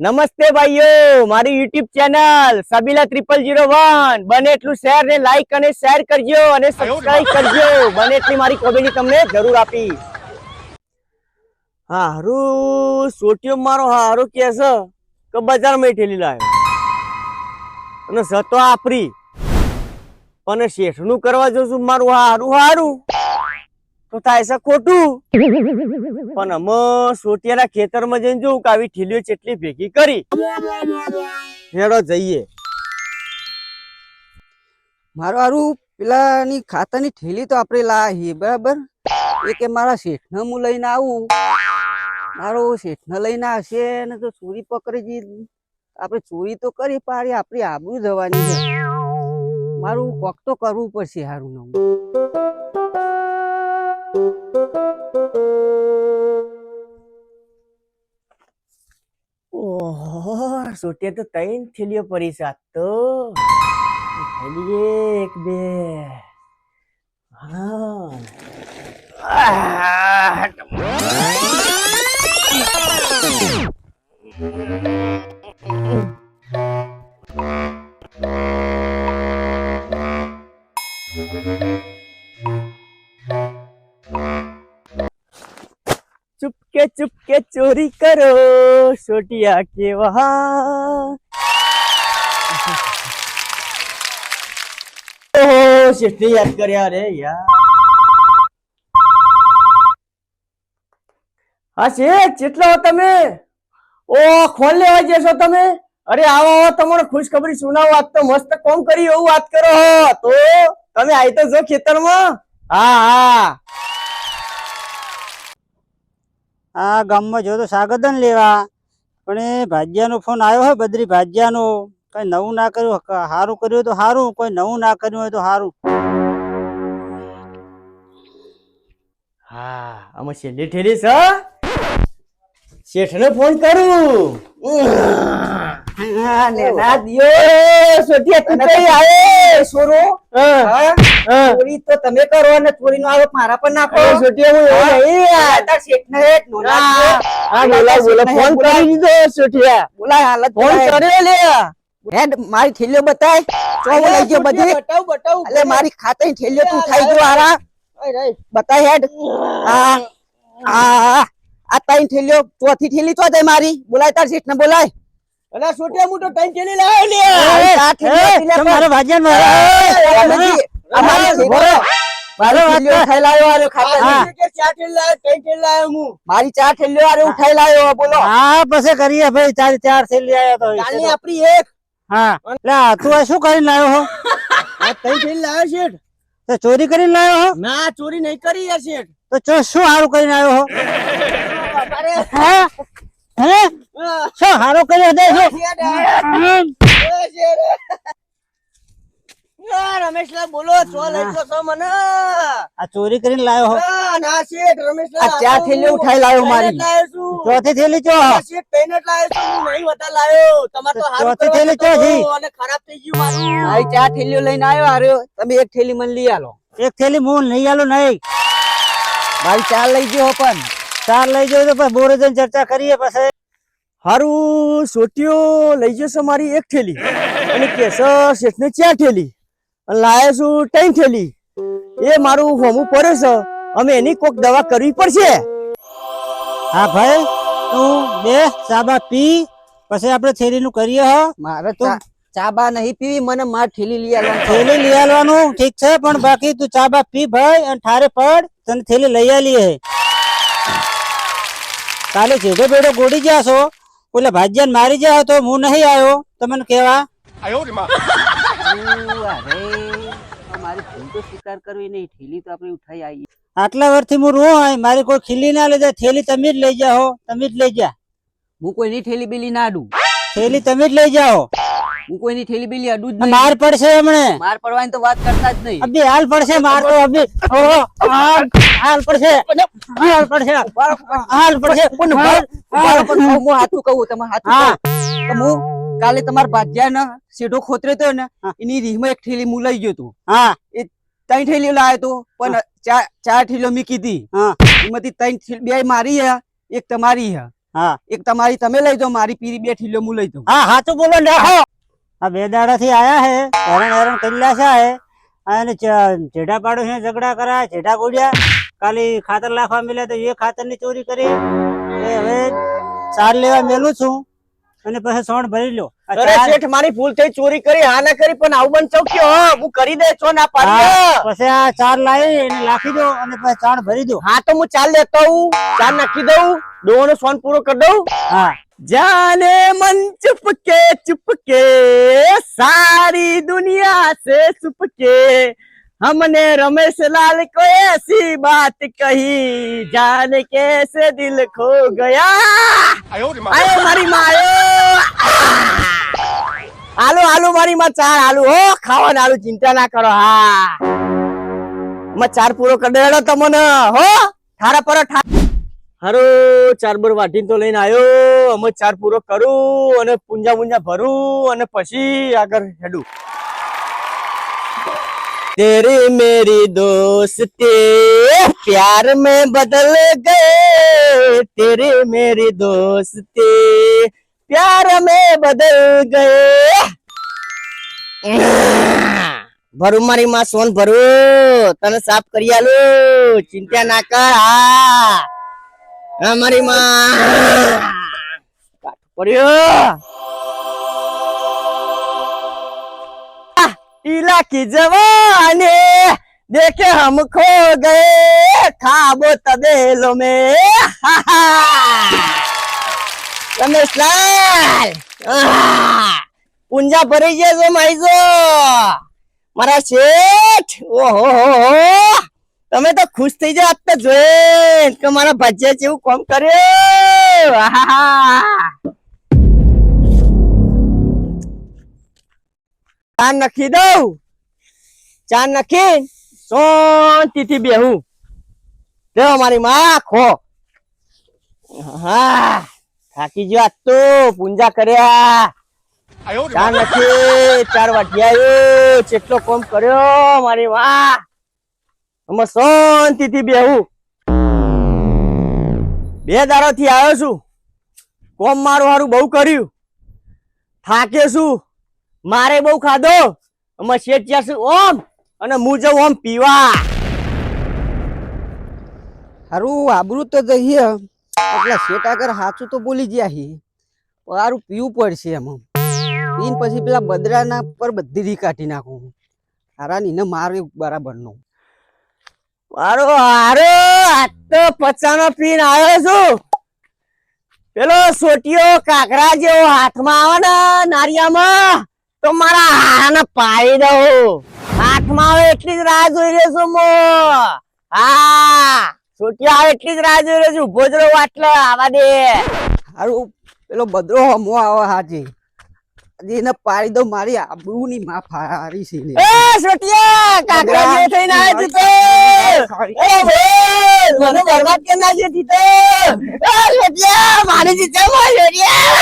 નમસ્તે ભાઈઓ, મારી યુટ્યુબ ચેનલ સબીલા 0001 બને એટલું શેર ને લાઈક અને શેર કરજો અને સબસ્ક્રાઇબ કરજો. બને એટલી મારી કોમેડી તમને જરૂર આપી. હારું સોટિયો મારો હારું કે છે કે બજારમાં ઠેલી લાવ્યો અને સતો આપરી પણ શેઠનું કરવા જશું મારું હારું હારું તો થાય છે ખોટું. પણ અમે સોટિયાના ખેતરમાં જઈને જોઉં કે આવી ઠેલીઓ કેટલી ભેગી કરી. હેડો જઈએ. મારું હારું પેલાની ખાતાની ઠેલી તો આપણે લાવી બરાબર. એ કે મારા શેઠને હું લઈને આવું, મારો શેઠને લઈને આવશે ને તો ચોરી પકડી જઈ આપણે ચોરી તો કરી પાડી, આપણી આબરૂ જવાની છે. મારું કોક તો કરવું પડશે હારું ને. ઓહો સોટિયા તો 3 થેલીઓ પડી છે. તો થેલી 1 2 चुपके चुपके चोरी करो सोटिया के वहाँ. ओह शेठने याद કર્યા રે યાર. હા શેઠ કેટલા હો તમે? ઓ ખોલ લેવા જશો તમે? અરે આવો આવો, તમારે ખુશખબરી સુનાવો. આજ તો મસ્ત કોમ કરી એવું વાત કરો તો તમે આવી તો જો ખેતરમાં. હા હા આ ગામમાં જો તો સાગદન લેવા, પણ એ ભાજ્યાનો ફોન આવ્યો હોય, બદરી ભાજ્યાનો. કઈ નવું ના કર્યું, સારું કર્યું તો સારું, કોઈ નવું ના કર્યું હોય તો સારું. હા અમે છેલ્લી ઠેલી છે. શેઠને ફોન કરું. ના દિયો સોટિયા તું કઈ આવે સોરો? ચોરી તો તમે કરો ને ચોરી નો આરોપ મારા પર નાખો. સોટિયા હું એવો નહીં. તાર શેઠને હેઠ નો નાખજો. હા બોલા બોલા ફોન કરી દીધો સોટિયા. બોલાય હાલત ફોન કર્યો લે. હેડ મારી થેલીઓ બતાય. ચો લઈ ગયો બધી. બતાવ બતાવ. એટલે મારી ખાતે થેલીઓ તું ખાઈ ગયો હારા. બતાય હેડ. આ આ આ ત્રણ થેલીઓ, ચોથી થેલી તો જાય મારી. બોલાય તાર શેઠને બોલાય. અલા સોટિયા હું તો 3 થેલી લાવ્યો લે. આ થેલીઓ તમારો ભાજન મારા. અમારી બોલો. મારો થેલીઓ ખાઈ લાવ્યો આરે ખાતે. કે 4 થેલી લાવ્યો, 3 થેલી લાવ્યો હું. મારી 4 થેલીઓ આરે ઉઠાઈ લાવ્યો. બોલો. હા પછી કરીએ ભાઈ. 4 થેલી આયા તો. કાલની આપણી એક. હા લા તું આ શું કરીને લાવ્યો હો? આ 3 થેલી લાવ્યો શેઠ. તો ચોરી કરીને લાવ્યો હો? ના ચોરી નહીં કરી યાર શેઠ. તો ચો શું હારું કરીને આવ્યો હો? હે હે શું હારું કર્યો દે શું? રમેશલા બોલો છો લઈ છો મને. આ ચોરી કરીને લાવ્યો હો? ના શેઠ રમેશલા આ 4 થેલી ઉઠાઈ લાવ્યો મારી. ચોથી થેલી ચો? શેઠ પેન જ લાવ્યો છું, હું નહીં વટા લાવ્યો. તમાર તો હારું ચોથી થેલી ચો જી? અને ખરાબ થઈ ગયું મારું. આ 4 થેલીઓ લઈને આવ્યો હાર્યો. તમે એક થેલી મને લઈ આલો. એક થેલી હું લઈ આલો નહીં. મારી 4 લઈ ગયો પણ 4 લઈ ગયો તો પછી બોરે જઈને ચર્ચા કરીએ પછી. હારું સોટિયો લઈ જશે મારી 1 થેલી અને કેસ શેઠને 4 થેલી અને લાયો છું 3 થેલી. એ મારું હોમું પડે છે. અમે એની કોક દવા કરવી પડશે. હા ભાઈ તું બે ચાબા પી પછી આપણે થેલી નું કરીએ. હો મારે તો ચાબા નહીં પીવી, મને માર થેલી લઈ આવવાનું. થેલી લઈ આવવાનું ઠીક છે, પણ બાકી તું ચાબા પી ભાઈ અને ઠારે પડ, તને થેલી લઈ આલીએ. કાલે જેડો બેડો ગોડી ગયા છો, ઓલે ભાજ્યાને મારી જાય તો હું નહીં આવ્યો તમને કેવા. મારી ભૂલ તો સ્વીકાર કરવી નહીં. થેલી તો આપણે ઉઠાઈ આવી. આટલા વર્ષથી હું રો આય, મારી કોઈ ખીલી ના લઈ જાય. થેલી તમે જ લઈ જાઓ, તમે જ લઈ જા. હું કોઈની થેલી બેલી ના અડું. થેલી તમે જ લઈ જાઓ. હું કોઈની થેલી બેલી અડું જ નહીં. માર પડશે હમણે. માર પડવાની તો વાત કરતા જ નહીં. અબે હાલ પડશે માર તો. અબે હાલ પડશે, હાલ પડશે, હાલ પડશે. હું હાથું કહું તમે હાથું કહું. હું કાલે તમારા ભાજ્યા સીધો ખોતરે તો ને એની રીહમાં 1 થેલી હું લઈ ગયો તું. હા એ 3 થેલીઓ લાવ્યો તો, પણ 4 થેલીઓ મી કીધી. એમાંથી 3 બે મારી હે, 1 તમારી હે. હા એક તમારી તમે લઈ જાઓ, મારી પીરી 2 ઠીલીઓ હું લઈ જાઉં. હા હાચું બોલો નાખો. આ 2 દાડાથી આયા હે હેરાન કરેલા છે હે અને જેઠા પાડો છે ઝઘડા કરા જેઠા ગોડ્યા કાલી ખાતર લાખવા મળ્યા તો એ ખાતર ની ચોરી કરી એ હવે ચાર લેવા મેલું છું અને પછી સોણ ભરી લો આ અરે ચાર- શેઠ મારી ભૂલ થઈ, ચોરી કરી હા ના કરી, પણ આવું બન ચૌક્યો હું કરી દે છો ના પાડી. હા, પછી આ ચાર લાવી એને લાખી દો અને પછી ચાણ ભરી દો. હા તો હું ચાલ લેતો હું, ચાલ નાખી દઉં, ડોનો સોન પૂરો કરી દઉં. હા जाने मन चुपके सारी दुनिया से चुपके हमने रमेश लाल को ऐसी बात कही जाने कैसे दिल खो गया. आयो मारी माँ आयो आलू मारी माँ चार आलू हो खावा आलू चिंता ना करो. हाँ मैं चार पूरो कर दे तमने हो थारा पर હારો ચાર બર વાટીને તો લઈને આવ્યો. અમે ચાર પૂરો કરું અને પૂંજા પૂંજા ભરું અને પછી આગળ હેડું. તેરી મેરી દોસ્તી પ્યાર में बदल गए, तेरी मेरी दोस्ती प्यार में बदल गए. ભરું મારી માં સોન ભરું, તને સાફ કરી આલું, ચિંતા ના કર. હા મારી માં પડ્યો. टीला की जवानी देखे हम खो गए खाबो तबेलो में. रमेश लाल पूंजा भरी जैसे माइजो मारा શેઠ. ઓહો તમે તો ખુશ થઈ જાવ આજ તો જોઈને કે મારા ભાજ્યા જેવું કામ કર્યું. ચા નાખી દઉં, ચા નાખી શાંતિથી બેહું. જો મારી માં ખો. હા થાકી ગયો આજ તો પૂંજા કર્યા. ચા નાખી 4 વાટિયા કેટલો કામ કર્યો મારી માં. અમે શાંતિથી બેહું. 2 દાડાથી આવ્યો છું, કોમ મારું હારું બહુ કર્યું, થાકે છું, મારે બહુ ખાધો. અમે શેઠ જશું ઓમ અને હું જઉં ઓમ પીવા. હારું આબરૂ તો જઈએ એટલે શેઠ આગળ સાચું તો બોલી ગયા હી, હારું પીવું પડશે એમાં. પીને પછી પેલા બદરાના પર બધી રી કાઢી નાખું. હારા ને મારે બરાબર નો મારો હારો આજ તો પચાનો પીને આવ્યો છું. પેલો સોટિયો કાકરા જેવો હાથમાં આવે ને નારિયામાં તો મારા હારાને પાડી દઉં. હાથમાં આવે એટલી જ રાહ જોઈ રહ્યો છું હું. હા સોટિયો આવે એટલી જ રાહ જોઈ રહ્યો છું. ઉભો જ રહો આટલો આવા દે. હારું પેલો બદરો હમો આવે હાજી એને પાડી દઉં. મારી આબરૂ ની માં ફારી છે ને. એ સોટિયા કાકરા જેવો થઈને આવ્યો તું તો. એ ભાઈ મને બરબાદ કરી નાખ્યો તું તો. એ સોટિયા મારી જીતે મારી સોટિયા.